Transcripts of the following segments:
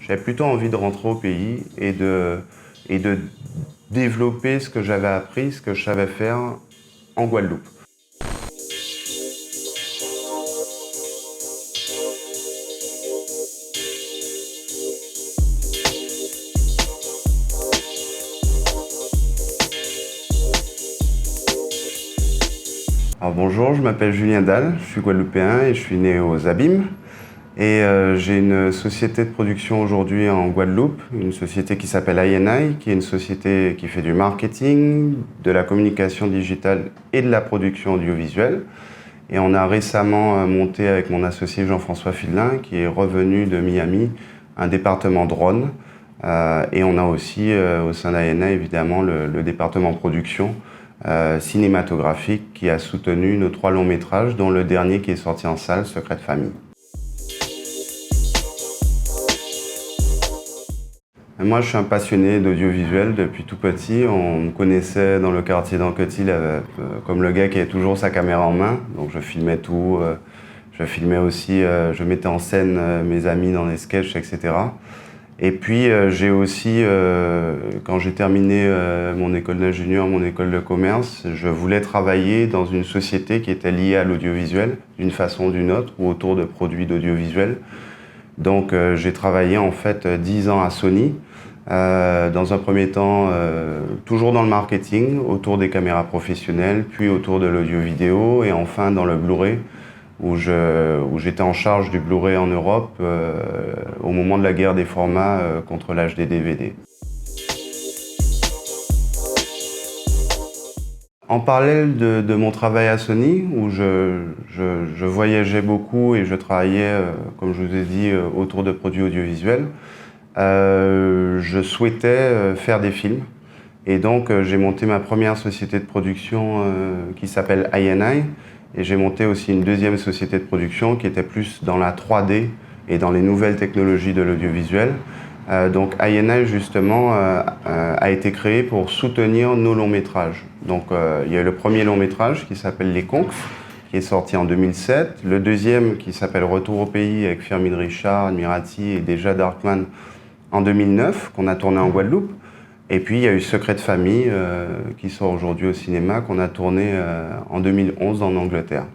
J'avais plutôt envie de rentrer au pays et de développer ce que j'avais appris, ce que je savais faire en Guadeloupe. Alors bonjour, je m'appelle Julien Dalle, je suis guadeloupéen et je suis né aux Abîmes. Et j'ai une société de production aujourd'hui en Guadeloupe, une société qui s'appelle INI, qui est une société qui fait du marketing, de la communication digitale et de la production audiovisuelle. Et on a récemment monté avec mon associé Jean-François Fidelin, qui est revenu de Miami, un département drone. Et on a aussi au sein d'INI évidemment le département production cinématographique qui a soutenu nos 3 longs métrages, dont le dernier qui est sorti en salle, Secret de famille. Moi, je suis un passionné d'audiovisuel depuis tout petit. On me connaissait dans le quartier d'Anquetil comme le gars qui avait toujours sa caméra en main. Donc je filmais tout. Je filmais aussi, je mettais en scène mes amis dans les sketchs, etc. Et puis j'ai aussi, quand j'ai terminé mon école d'ingénieur, mon école de commerce, je voulais travailler dans une société qui était liée à l'audiovisuel, d'une façon ou d'une autre, ou autour de produits d'audiovisuel. Donc j'ai travaillé en fait 10 ans à Sony, dans un premier temps toujours dans le marketing, autour des caméras professionnelles, puis autour de l'audio-vidéo et enfin dans le Blu-ray, où j'étais en charge du Blu-ray en Europe au moment de la guerre des formats contre l'HD-DVD. En parallèle de mon travail à Sony, où je voyageais beaucoup et je travaillais, comme je vous ai dit, autour de produits audiovisuels, je souhaitais faire des films. Et donc j'ai monté ma première société de production qui s'appelle INI. Et j'ai monté aussi une deuxième société de production qui était plus dans la 3D et dans les nouvelles technologies de l'audiovisuel. Donc INI justement a été créé pour soutenir nos longs métrages. Donc il y a le premier long métrage qui s'appelle Les Conques, qui est sorti en 2007. Le deuxième qui s'appelle Retour au pays avec Firmin Richard, Admirati et déjà Darkman en 2009, qu'on a tourné en Guadeloupe. Et puis il y a eu Secret de famille qui sort aujourd'hui au cinéma, qu'on a tourné en 2011 en Angleterre.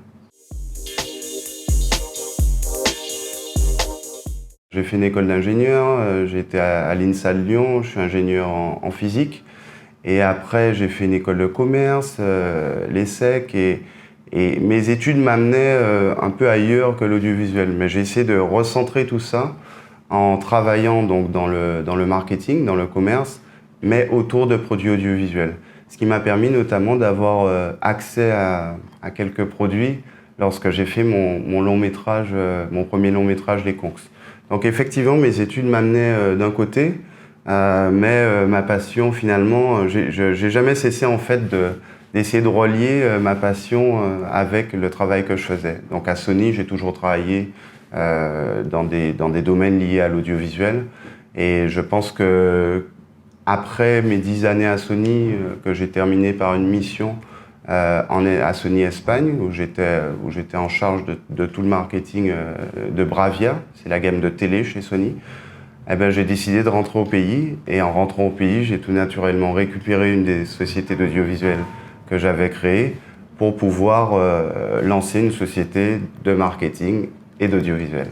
J'ai fait une école d'ingénieur, j'étais à l'INSA de Lyon, je suis ingénieur en physique. Et après j'ai fait une école de commerce, l'ESSEC, et mes études m'amenaient un peu ailleurs que l'audiovisuel. Mais j'ai essayé de recentrer tout ça en travaillant donc dans le marketing, dans le commerce, mais autour de produits audiovisuels. Ce qui m'a permis notamment d'avoir accès à quelques produits lorsque j'ai fait mon long métrage, mon premier long métrage Les Conques. Donc effectivement, mes études m'amenaient d'un côté, mais ma passion finalement, j'ai jamais cessé en fait d'essayer de relier ma passion avec le travail que je faisais. Donc à Sony, j'ai toujours travaillé dans des domaines liés à l'audiovisuel, et je pense que après mes 10 années à Sony, que j'ai terminé par une mission à Sony Espagne, où j'étais en charge de tout le marketing de Bravia, c'est la gamme de télé chez Sony, eh ben, j'ai décidé de rentrer au pays. Et en rentrant au pays, j'ai tout naturellement récupéré une des sociétés d'audiovisuel que j'avais créées pour pouvoir lancer une société de marketing et d'audiovisuel.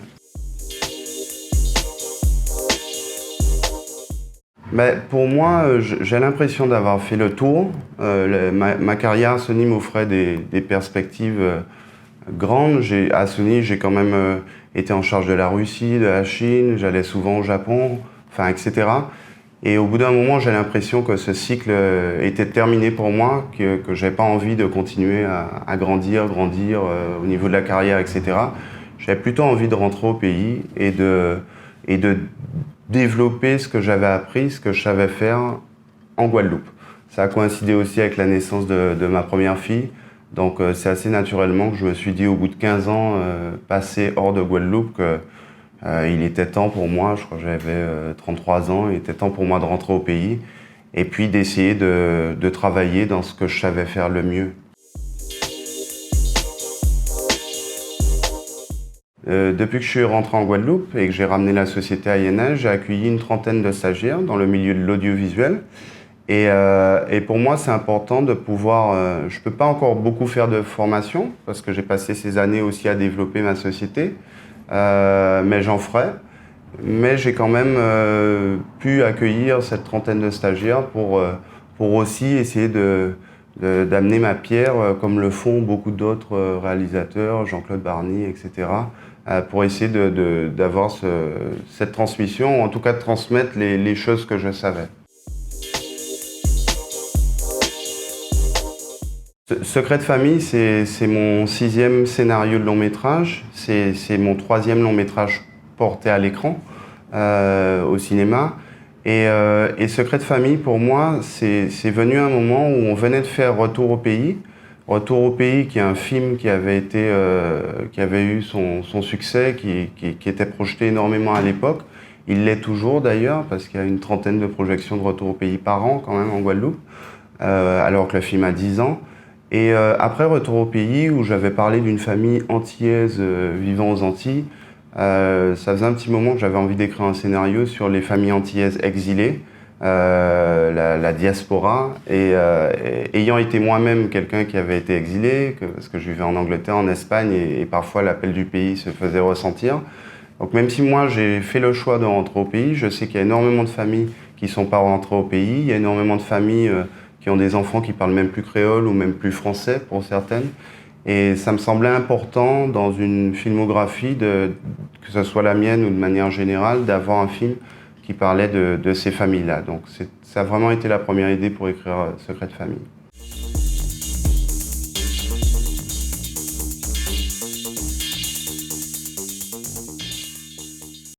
Ben, pour moi, j'ai l'impression d'avoir fait le tour. Ma carrière à Sony m'offrait des perspectives grandes. À Sony, j'ai quand même été en charge de la Russie, de la Chine, j'allais souvent au Japon, enfin, etc. Et au bout d'un moment, j'ai l'impression que ce cycle était terminé pour moi, que je n'avais pas envie de continuer à grandir au niveau de la carrière, etc. J'avais plutôt envie de rentrer au pays et de développer ce que j'avais appris, ce que je savais faire en Guadeloupe. Ça a coïncidé aussi avec la naissance de ma première fille. Donc c'est assez naturellement que je me suis dit au bout de 15 ans, passé hors de Guadeloupe, qu'il était temps pour moi, je crois que j'avais 33 ans, il était temps pour moi de rentrer au pays et puis d'essayer de travailler dans ce que je savais faire le mieux. Depuis que je suis rentré en Guadeloupe et que j'ai ramené la société à INL, j'ai accueilli une trentaine de stagiaires dans le milieu de l'audiovisuel. Et pour moi, c'est important de pouvoir... je ne peux pas encore beaucoup faire de formation parce que j'ai passé ces années aussi à développer ma société, mais j'en ferai. Mais j'ai quand même pu accueillir cette trentaine de stagiaires pour aussi essayer d'amener ma pierre, comme le font beaucoup d'autres réalisateurs, Jean-Claude Barny, etc., pour essayer d'avoir cette transmission, ou en tout cas de transmettre les choses que je savais. Secret de famille, c'est mon 6e scénario de long métrage. C'est mon 3e long métrage porté à l'écran, au cinéma. Et Secret de famille, pour moi, c'est venu un moment où on venait de faire Retour au pays. Retour au pays, qui est un film qui avait eu son succès, qui était projeté énormément à l'époque. Il l'est toujours d'ailleurs, parce qu'il y a une trentaine de projections de Retour au pays par an quand même en Guadeloupe, alors que le film a 10 ans. Et après Retour au pays, où j'avais parlé d'une famille antillaise vivant aux Antilles, ça faisait un petit moment que j'avais envie d'écrire un scénario sur les familles antillaises exilées, la diaspora, et ayant été moi-même quelqu'un qui avait été exilé, parce que je vivais en Angleterre, en Espagne, et parfois l'appel du pays se faisait ressentir. Donc même si moi j'ai fait le choix de rentrer au pays, je sais qu'il y a énormément de familles qui ne sont pas rentrées au pays, il y a énormément de familles qui ont des enfants qui parlent même plus créole ou même plus français pour certaines. Et ça me semblait important dans une filmographie, que ce soit la mienne ou de manière générale, d'avoir un film qui parlait de ces familles-là. Donc ça a vraiment été la première idée pour écrire Secret de famille.